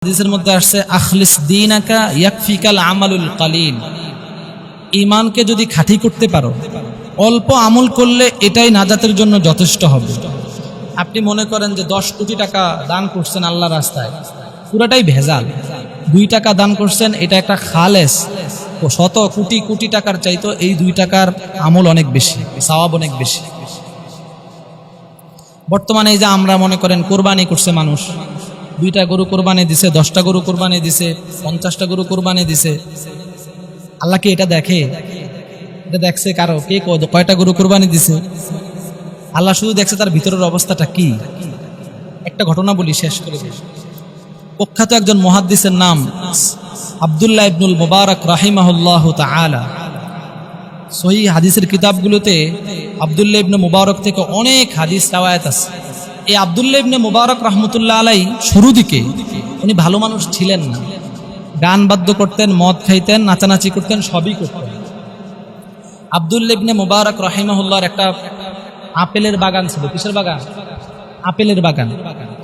হাদিসের মধ্যে আসছে আখলিস দীনাকা ইয়াকফিকাল আমালুল কালিল। ঈমানকে যদি খাঁটি করতে পারো, অল্প আমল করলে এটাই নাজাতের জন্য যথেষ্ট হবে। আপনি মনে করেন যে 10 কোটি টাকা দান করছেন আল্লাহর রাস্তায়, পুরাটাই ভেজাল। 2 টাকা দান করছেন, এটা একটা খালেস। শত কোটি কোটি টাকার চাইতো এই 2 টাকার আমল অনেক বেশি, সওয়াব অনেক বেশি। বর্তমানে এই যে আমরা মনে করেন কোরবানি করছে মানুষ, 2টা গরু কোরবানি দিছে, 10টা গরু কোরবানি দিছে, 50টা গরু কোরবানি দিছে। আল্লাহ কি এটা দেখে? এটা দেখছে কারো? কে কয়টা গরু কোরবানি দিছে? আল্লাহ শুধু দেখছে তার ভিতরের অবস্থাটা কি। একটা ঘটনা বলি, শেষ করে দিই। প্রখ্যাত একজন মুহাদ্দিসের নাম আব্দুল্লাহ ইবনুল মুবারক রাহিমাহুল্লাহ তাআলা। সহিহ হাদিসের কিতাবগুলোতে আব্দুল্লাহ ইবনে মুবারক থেকে অনেক হাদিস রাওয়ায়াত আছে। এই আব্দুল্লাহ ইবনে মুবারক রাহমাতুল্লাহ আলাইহি শুরু দিকে উনি ভালো মানুষ ছিলেন না। গান বাদ্য করতেন, মদ খাইতেন, নাচানাচি করতেন, সবই করতেন। আব্দুল্লাহ ইবনে মুবারক রাহিমাহুল্লাহর একটা আপেলের বাগান ছিল। কিসের বাগান? আপেলের বাগান।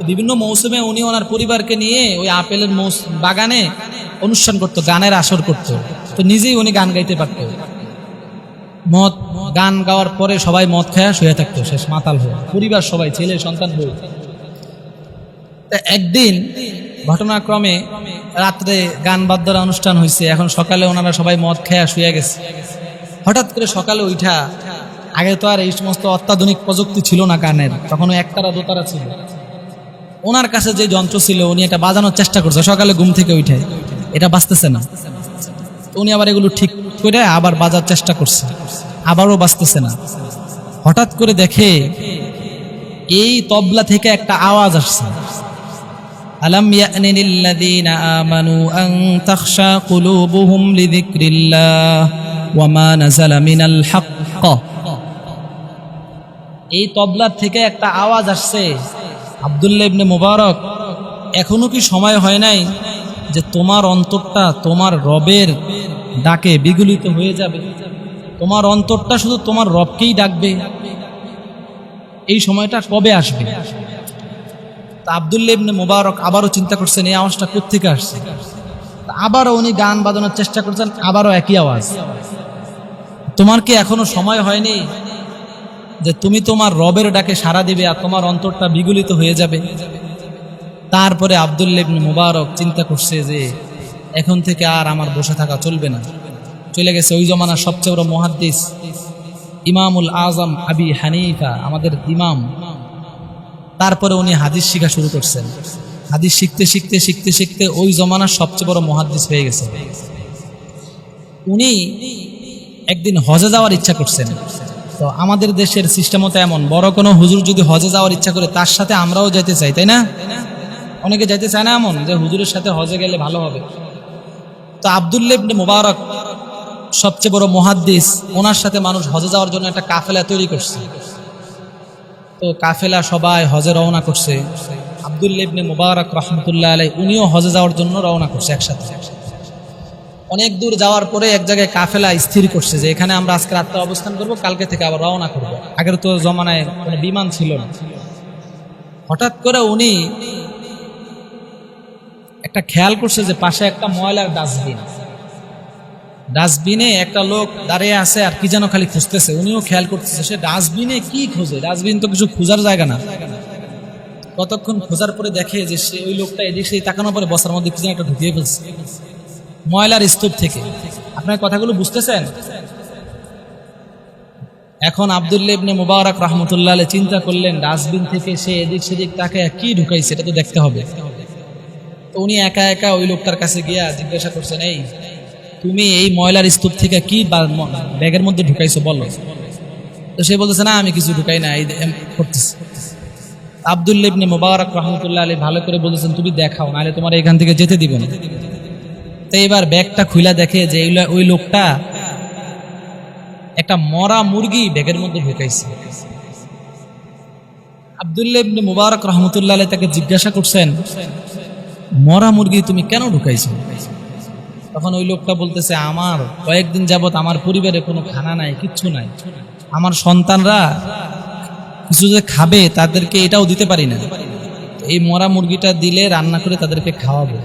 বিভিন্ন মৌসুমে উনি ওনার পরিবারকে নিয়ে ওই আপেলের বাগানে অনুষ্ঠান করতো, গানের আসর করতো। তো নিজেই উনি গান গাইতে পারতো। গান গাওয়ার পরে সবাই মদ খায়া শুয়ে থাকতো, শেষ মাতাল হয়ে, পরিবার সবাই, ছেলে সন্তান হয়ে। একদিন ঘটনাক্রমে রাত্রে গান বাদ্যর অনুষ্ঠান হয়েছে, এখন সকালে ওনারা সবাই মদ খায়া শুয়ে গেছে। হঠাৎ করে সকালে উঠা, আগে তো আর এই সমস্ত অত্যাধুনিক প্রযুক্তি ছিল না গানের, তখন একতারা দোতারা ছিল। ওনার কাছে যে যন্ত্র ছিল উনি এটা বাজানোর চেষ্টা করছে সকালে ঘুম থেকে উঠে, এটা বাজতেছে না। উনি আবার এগুলো ঠিক করে আবার বাজার চেষ্টা করছে, আবারও বাজতেছে না। হঠাৎ করে দেখে এই তবলা থেকে একটা আওয়াজ আসছে, আলাম ইয়ানি লিল্লাযীনা আমানু আন তাখশা কুলুবুহুম লিযিকরিল্লাহ ওয়া মা নাযালা মিনাল হক। এই তবলার থেকে একটা আওয়াজ আসছে, আব্দুল্লাহ ইবনে মুবারক, এখনো কি সময় হয় নাই যে তোমার অন্তরটা তোমার রবের ডাকে বিগলিত হয়ে যাবে? তোমার অন্তরটা শুধু তোমার রবকেই ডাকবে। এই সময়টা কবে আসবে? তা আব্দুল্লাহ ইবনে মুবারক আবারও চিন্তা করছেন এই আওয়াজটা কোত্থেকে আসছে। আবারও উনি গান বাজানোর চেষ্টা করছেন, আবারও একই আওয়াজ। তোমার কি এখনো সময় হয়নি যে তুমি তোমার রবের ডাকে সাড়া দিবে আর তোমার অন্তরটা বিগলিত হয়ে যাবে? তারপরে আব্দুল্লাহ ইবনে মুবারক চিন্তা করছে যে এখন থেকে আর আমার বসে থাকা চলবে না। চলে গেছে ওই জমানার সবচেয়ে বড় মুহাদ্দিস ইমামুল আজম আবি হানিফা, আমাদের ইমাম। তারপরে উনি হাদিস শিখা শুরু করছেন। হাদিস শিখতে শিখতে শিখতে শিখতে ওই জমানার সবচেয়ে বড় মুহাদ্দিস হয়ে গেছে। উনি একদিন হজে যাওয়ার ইচ্ছা করছেন। তো আমাদের দেশের সিস্টেম তো এমন, বড় কোনো হুজুর যদি হজে যাওয়ার ইচ্ছা করে তার সাথে আমরাও যেতে চাই, তাই না? অনেকে যেতে চায় না এমন যে হুজুরের সাথে হজে গেলে ভালো হবে। তো আব্দুল্লাহ ইবনে মুবারক সবচেয়ে বড় মুহাদ্দিস, ওনার সাথে মানুষ হজে যাওয়ার জন্য একটা কাফেলা তৈরি করছে। তো কাফেলা সবাই হজে রওনা করছে। আব্দুল্লাহ ইবনে মুবারক রাহমাতুল্লাহ আলাইহি উনিও হজে যাওয়ার জন্য রওনা করছে একসাথে। অনেক দূর যাওয়ার পরে এক জায়গায় কাফেলা স্থির করছে যে এখানে আমরা আজকে রাত্রে অবস্থান করব, কালকে থেকে আবার রওনা করব। আগের তো জমানায় কোনো বিমান ছিল না। হঠাৎ করে উনি একটা খেয়াল করছে যে পাশে একটা ময়লার ডাস্টবিন, ডাস্টবিনে একটা লোক দাঁড়িয়ে আছে আর কি যেন খালি খুঁজতেছে। উনিও খেয়াল করতেছে সে ডাস্টবিনে কি খোঁজে, ডাস্টবিন তো কিছু খোঁজার জায়গা না। কতক্ষণ খোঁজার পরে দেখে যে সে ওই লোকটা এদিক সেই তাকানোর পরে বসার মধ্যে কি যেন একটা ঢুকিয়ে ফেলছে ময়লার স্তূপ থেকে। আপনার কথাগুলো বুঝতেছেন? এখন আব্দুল্লাহ ইবনে মুবারক রাহমাতুল্লাহ আলাইহি চিন্তা করলেন ডাস্টবিন থেকে সে এদিক সেদিক তাকে কি ঢুকাইছে, এটা তো দেখতে হবে। তো উনি একা একা ওই লোকটার কাছে গিয়া জিজ্ঞাসা করছেন, এই তুমি এই ময়লার স্তূপ থেকে কি ব্যাগের মধ্যে ঢুকাইছো বলো। তো সে বলতেছে, না আমি কিছু ঢুকাই না, এই করতেছি। আব্দুল্লাহ ইবনে মুবারক রাহমাতুল্লাহ আলাইহি ভালো করে বলেছেন, তুমি দেখাও, নাহলে তোমার এখান থেকে যেতে দিব না। তো এবার ব্যাগটা খুলে দেখে যে ওই লোকটা একটা মরা মুরগি ব্যাগের মধ্যে ঢুকাইছে। আব্দুল্লাহ ইবনে মুবারক রাহমাতুল্লাহ আলাইহি তাকে জিজ্ঞাসা করছেন, মরা মুরগি তুমি কেন ঢুকাইছো? তখন ওই লোকটা বলতেছে, আমার কয়েকদিন যাবত আমার পরিবারে কোনো খানা নাই, কিচ্ছু নাই। আমার সন্তানরা কিছু যে খাবে তাদেরকে এটাও দিতে পারি না। এই মরা মুরগিটা দিলে রান্না করে তাদেরকে খাওয়াবো।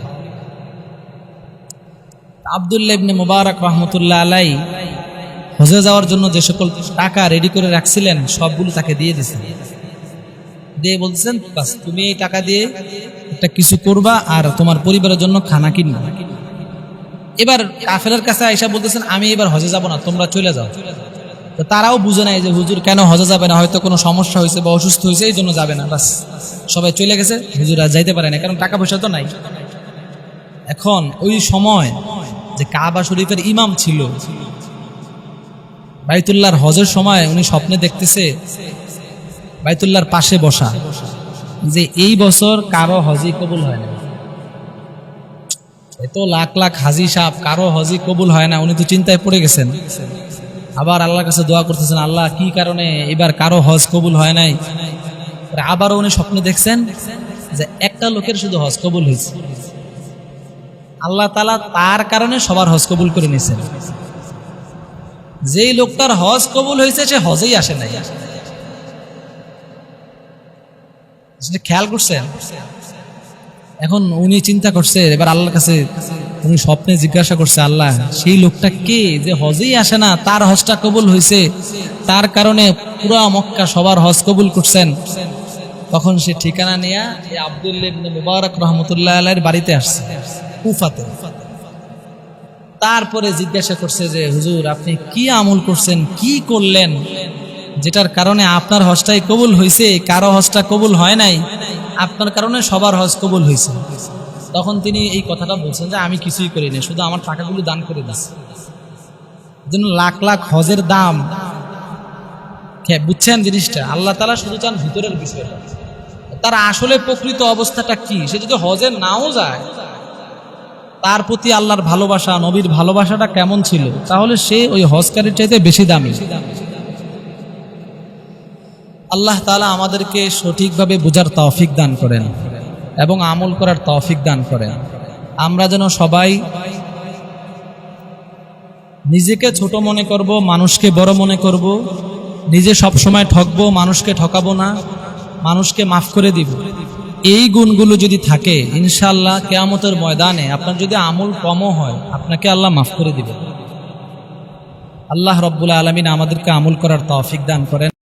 আব্দুল্লাহ ইবনে মুবারক রহমতুল্লাহ আলাই হজে যাওয়ার জন্য যে সকল টাকা রেডি করে রাখছিলেন সবগুলো তাকে দিয়ে দিয়েছেন, দিয়ে বলছেন বাস তুমি এই টাকা দিয়ে একটা কিছু করবা আর তোমার পরিবারের জন্য খানা কিনবা। এবার কাফেলার কাছে আয়েশা বলতেছেন আমি এবার হজে যাব না, তোমরা চলে যাও। তো তারাও বুঝে নাই যে হুজুর কেন হজে যাবে না, হয়তো কোনো সমস্যা হয়েছে বা অসুস্থ হয়েছে এই জন্য যাবে না, বাস সবাই চলে গেছে, হুজুর আর যাইতে পারে না, কারণ টাকা পয়সা তো নাই। এখন ওই সময় যে কাবা শরীফের ইমাম ছিল, বাইতুল্লাহর হজের সময় উনি স্বপ্নে দেখতেছে বাইতুল্লাহর পাশে বসা যে এই বছর কারো হজই কবুল হয় না, এত লাখ লাখ হাজি সাহেব কারো হজই কবুল হয় না। উনি তো চিন্তায় পড়ে গেছেন, আবার আল্লাহর কাছে দোয়া করতেছেন আল্লাহ কি কারণে এবার কারো হজ কবুল হয় নাই। আবারও উনি স্বপ্নে দেখছেন যে একটা লোকের শুধু হজ কবুল হয়েছে, আল্লাহ তাআলা তার কারণে সবার হজ কবুল করে নিয়েছেন। যেই লোকটার হজ কবুল হয়েছে সে হজেই আসে নাই। খেয়াল করছেন? এখন উনি চিন্তা করছে, এবার আল্লাহর কাছে উনি স্বপ্নে জিজ্ঞাসা করছে আল্লাহ সেই লোকটা কে যে হজেই আসে না, তার হজটা কবুল হয়েছে, তার কারণে পুরা মক্কা সবার হজ কবুল করছেন। তখন সে ঠিকানা নিয়ে আব্দুল্লাহ ইবনে মুবারক রহমতুল্লাহ আলাইহির বাড়িতে আসছে কুফাতে। তারপরে জিজ্ঞাসা করছে যে হুজুর আপনি কি আমল করছেন, কি করলেন যেটার কারণে আপনার হজটাই কবুল হয়েছে, কারো হজটা কবুল হয় নাই, আপনার কারণে সবার হজ কবুল হয়েছে। তখন তিনি এই কথাটা বলছেন যে আমি কিছুই করিনি, শুধু আমার টাকাগুলো দান করে দিচ্ছি। যেন লাখ লাখ হজের দাম, বুঝছেন জিনিসটা? আল্লাহ তাআলা শুধু চান ভিতরের বিষয়টা, তার আসলে প্রকৃত অবস্থাটা কি। সে যদি হজে নাও যায়, তার প্রতি আল্লাহর ভালোবাসা, নবীর ভালোবাসাটা কেমন ছিল, তাহলে সে ওই হজকারীর চাইতে বেশি দামি। আল্লাহ তাআলা আমাদেরকে সঠিকভাবে বোঝার তৌফিক দান করেন এবং আমল করার তৌফিক দান করেন। আমরা যেন সবাই নিজেকে ছোট মনে করব, মানুষকে বড় মনে করব, নিজে সব সময় ঠকবো, মানুষকে ঠকাবো না, মানুষকে মাফ করে দিব। এই গুণগুলো যদি থাকে ইনশাআল্লাহ কিয়ামতের ময়দানে আপনার যদি আমল কমও হয় আপনাকে আল্লাহ মাফ করে দিবেন। আল্লাহ রাব্বুল আলামিন আমাদেরকে আমল করার তৌফিক দান করেন।